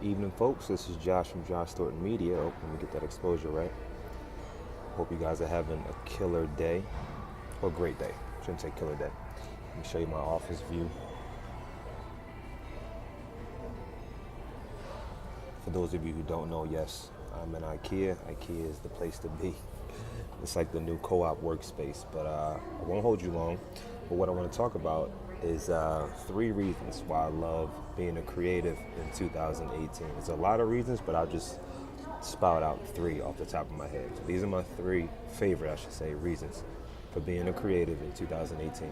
Evening, folks. This is Josh from Josh Thornton Media. Hoping we get that exposure right. Hope you guys are having a killer day, or great day. Shouldn't say killer day. Let me show you my office view. For those of you who don't know, yes, I'm in IKEA. IKEA is the place to be. It's like the new co-op workspace, but I won't hold you long. But what I want to talk about is 3 reasons why I love being a creative in 2018. There's a lot of reasons, but I'll just spout out 3 off the top of my head. So these are my 3 favorite, I should say, reasons for being a creative in 2018.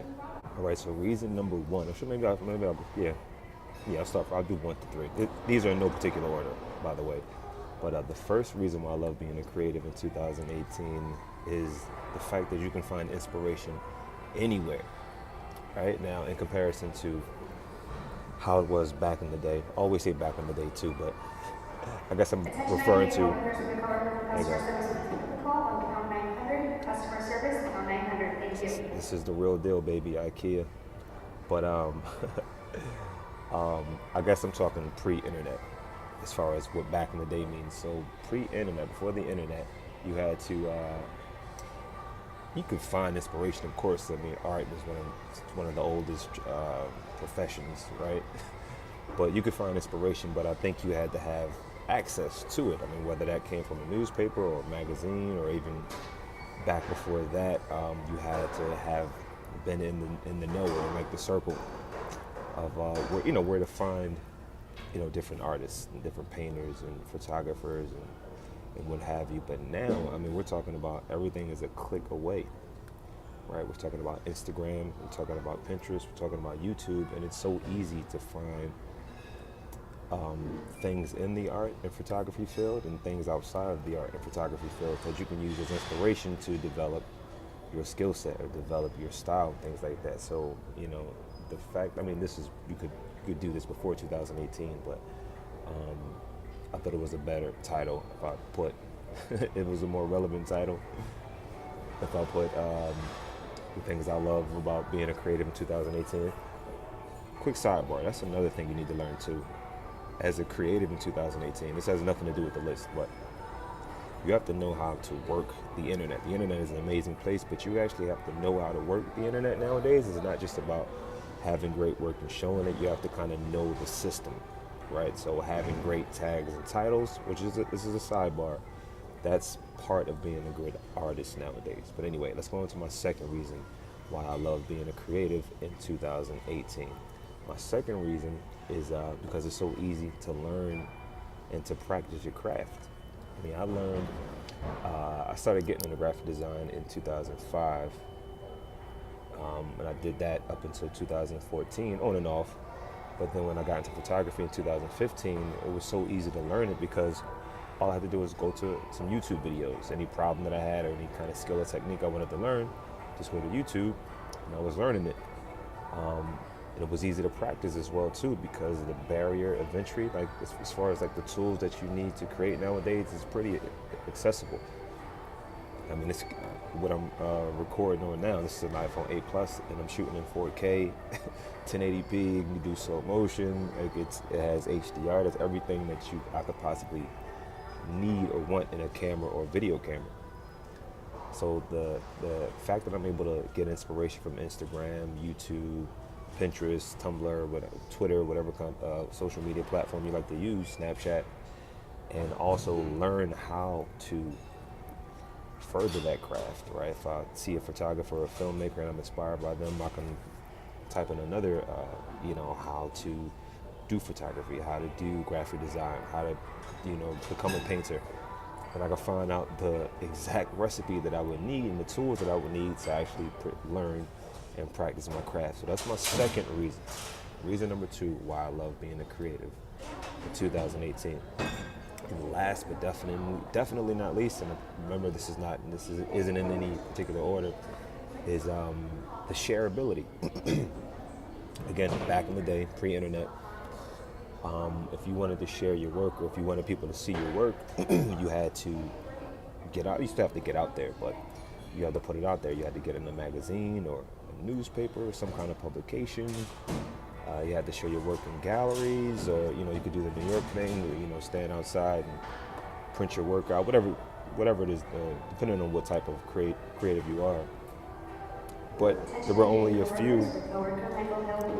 All right, so reason number 1. I'll start. I'll do 1 to 3. These are in no particular order, by the way. But the first reason why I love being a creative in 2018 is the fact that you can find inspiration anywhere. Right now, in comparison to how it was back in the day. I always say back in the day too, but I guess I'm referring to. Customer service, account 900. Thank you. This is the real deal, baby, IKEA. But I guess I'm talking pre-internet, as far as what back in the day means. So pre-internet, before the internet, you had to. You could find inspiration, of course. I mean, art is one of the oldest professions, right? But you could find inspiration, but I think you had to have access to it. I mean, whether that came from a newspaper or a magazine, or even back before that, you had to have been in the know, or like the circle of where to find different artists and different painters and photographers and what have you. But now, I mean, we're talking about everything is a click away, right? We're talking about Instagram, we're talking about Pinterest, we're talking about YouTube, and it's so easy to find things in the art and photography field and things outside of the art and photography field that you can use as inspiration to develop your skill set or develop your style and things like that. So, the fact, I mean, you could do this before 2018, but I thought it was a better title if I put, it was a more relevant title if I put the things I love about being a creative in 2018. Quick sidebar, that's another thing you need to learn too. As a creative in 2018, this has nothing to do with the list, but you have to know how to work the internet. The internet is an amazing place, but you actually have to know how to work the internet nowadays. It's not just about having great work and showing it. You have to kind of know the system, right? So having great tags and titles, this is a sidebar, that's part of being a good artist nowadays. But anyway, let's go into my second reason why I love being a creative in 2018. My second reason is because it's so easy to learn and to practice your craft. I mean, I started getting into graphic design in 2005, and I did that up until 2014, on and off. But then when I got into photography in 2015, it was so easy to learn it because all I had to do was go to some YouTube videos. Any problem that I had or any kind of skill or technique I wanted to learn, just go to YouTube, and I was learning it. And it was easy to practice as well too, because the barrier of entry, like as far as like the tools that you need to create nowadays, is pretty accessible. I mean, it's what I'm recording on now. This is an iPhone 8 Plus, and I'm shooting in 4K, 1080p. You can do slow motion. It has HDR. That's everything that I could possibly need or want in a camera or video camera. So the fact that I'm able to get inspiration from Instagram, YouTube, Pinterest, Tumblr, Twitter, whatever social media platform you like to use, Snapchat, and also learn how to further that craft, right? If I see a photographer or a filmmaker and I'm inspired by them, I can type in another, how to do photography, how to do graphic design, how to, become a painter. And I can find out the exact recipe that I would need and the tools that I would need to actually learn and practice my craft. So that's my second reason. Reason number 2 why I love being a creative in 2018. And last but definitely not least, and remember this isn't in any particular order, is the shareability. Again, back in the day, pre-internet, if you wanted to share your work or if you wanted people to see your work, you had to get out. You still have to get out there, but you had to put it out there. You had to get in a magazine or a newspaper or some kind of publication. You had to show your work in galleries, or you could do the New York thing, where stand outside and print your work out, whatever it is, depending on what type of creative you are. But there were only a few.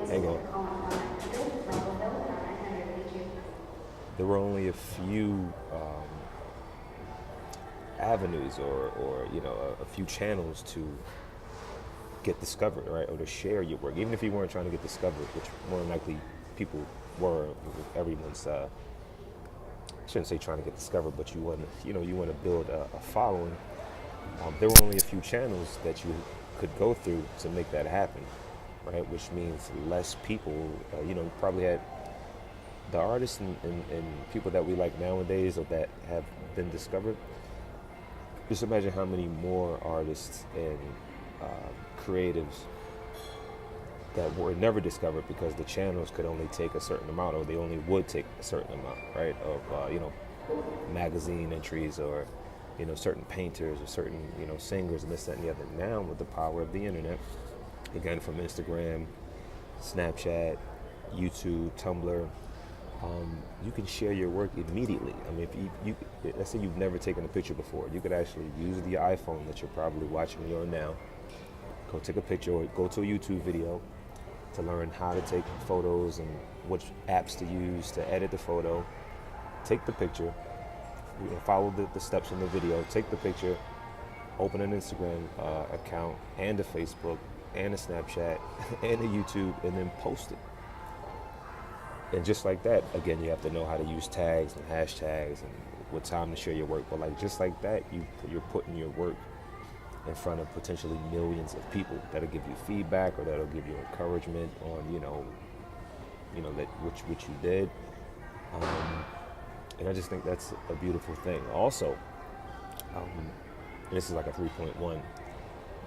Hang on. There were only a few avenues, or a few channels to get discovered, right, or to share your work, even if you weren't trying to get discovered, which more than likely people were. Everyone's I shouldn't say trying to get discovered, but you want to build a following. There were only a few channels that you could go through to make that happen, right? Which means less people. Probably had the artists and people that we like nowadays, or that have been discovered. Just imagine how many more artists and creatives that were never discovered because the channels could only take a certain amount, or they only would take a certain amount, right, of magazine entries, or certain painters, or certain singers, and this, that, and the other. Now, with the power of the internet, again, from Instagram, Snapchat, YouTube, Tumblr, you can share your work immediately. I mean, if let's say you've never taken a picture before, you could actually use the iPhone that you're probably watching me on now. Go take a picture, or go to a YouTube video to learn how to take photos and which apps to use to edit the photo. Take the picture, follow the steps in the video, take the picture, open an Instagram account, and a Facebook, and a Snapchat, and a YouTube, and then post it. And just like that, again, you have to know how to use tags and hashtags and what time to share your work. But just like that, you're putting your work in front of potentially millions of people that'll give you feedback, or that'll give you encouragement on that which you did. And I just think that's a beautiful thing. Also, and this is like a 3.1.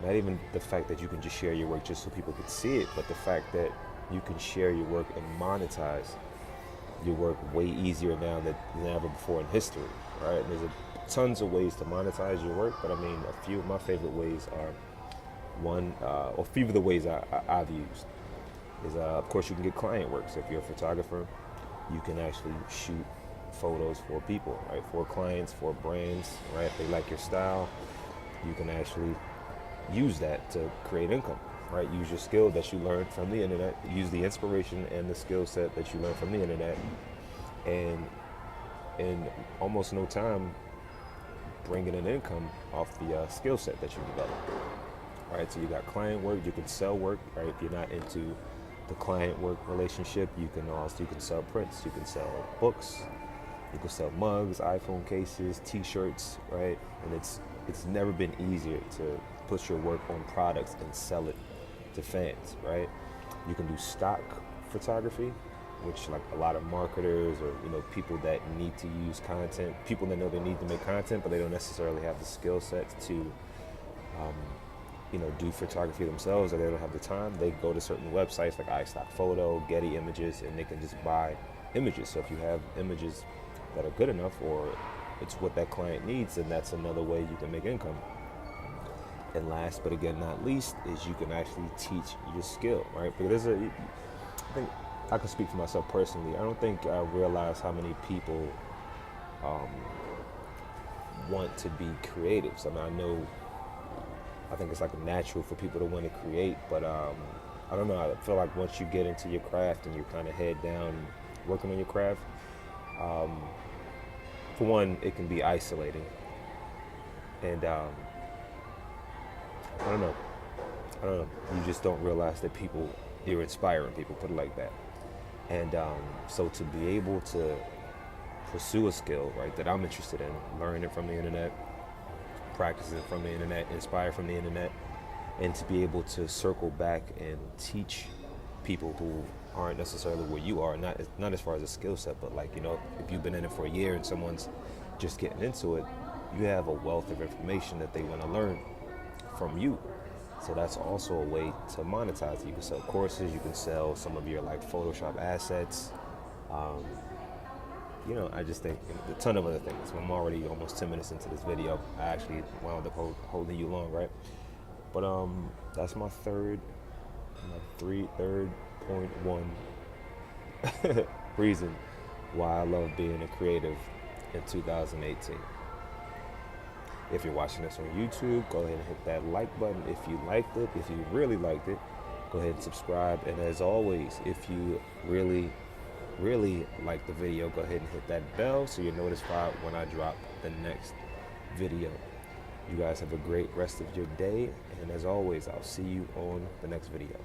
Not even the fact that you can just share your work just so people could see it, but the fact that you can share your work and monetize your work way easier now than ever before in history, right? And there's tons of ways to monetize your work, but I mean, a few of my favorite ways are a few of the ways I've used is, of course, you can get client work. So if you're a photographer, you can actually shoot photos for people, right? For clients, for brands, right? If they like your style, you can actually use that to create income, right? Use your skill that you learned from the internet, use the inspiration and the skill set that you learned from the internet, and in almost no time, bringing an income off the skill set that you developed, right? So you got client work, you can sell work, right? If you're not into the client work relationship, you can sell prints, you can sell books, you can sell mugs, iPhone cases, T-shirts, right? And it's never been easier to put your work on products and sell it to fans, right? You can do stock photography, which like a lot of marketers, or people that need to use content, people that know they need to make content, but they don't necessarily have the skill set to do photography themselves, or they don't have the time. They go to certain websites like iStockPhoto, Getty Images, and they can just buy images. So if you have images that are good enough, or it's what that client needs, then that's another way you can make income. And last but again not least is you can actually teach your skill, right? Because I think I can speak for myself personally. I don't think I realize how many people want to be creatives. I mean, I think it's like natural for people to want to create, but I don't know. I feel like once you get into your craft and you're kind of head down working on your craft, for one, it can be isolating, and I don't know. You just don't realize that you're inspiring people, put it like that. And so to be able to pursue a skill, right, that I'm interested in, learning it from the internet, practicing from the internet, inspired from the internet, and to be able to circle back and teach people who aren't necessarily where you are, not as far as a skill set, but if you've been in it for a year and someone's just getting into it, you have a wealth of information that they want to learn from you. So that's also a way to monetize it. You can sell courses, you can sell some of your Photoshop assets. I just think a ton of other things. I'm already almost 10 minutes into this video. I actually wound up holding you long, right? But that's my third point one reason why I love being a creative in 2018. If you're watching this on YouTube, go ahead and hit that like button if you liked it. If you really liked it, go ahead and subscribe. And as always, if you really like the video, go ahead and hit that bell so you're notified when I drop the next video. You guys have a great rest of your day. And as always, I'll see you on the next video.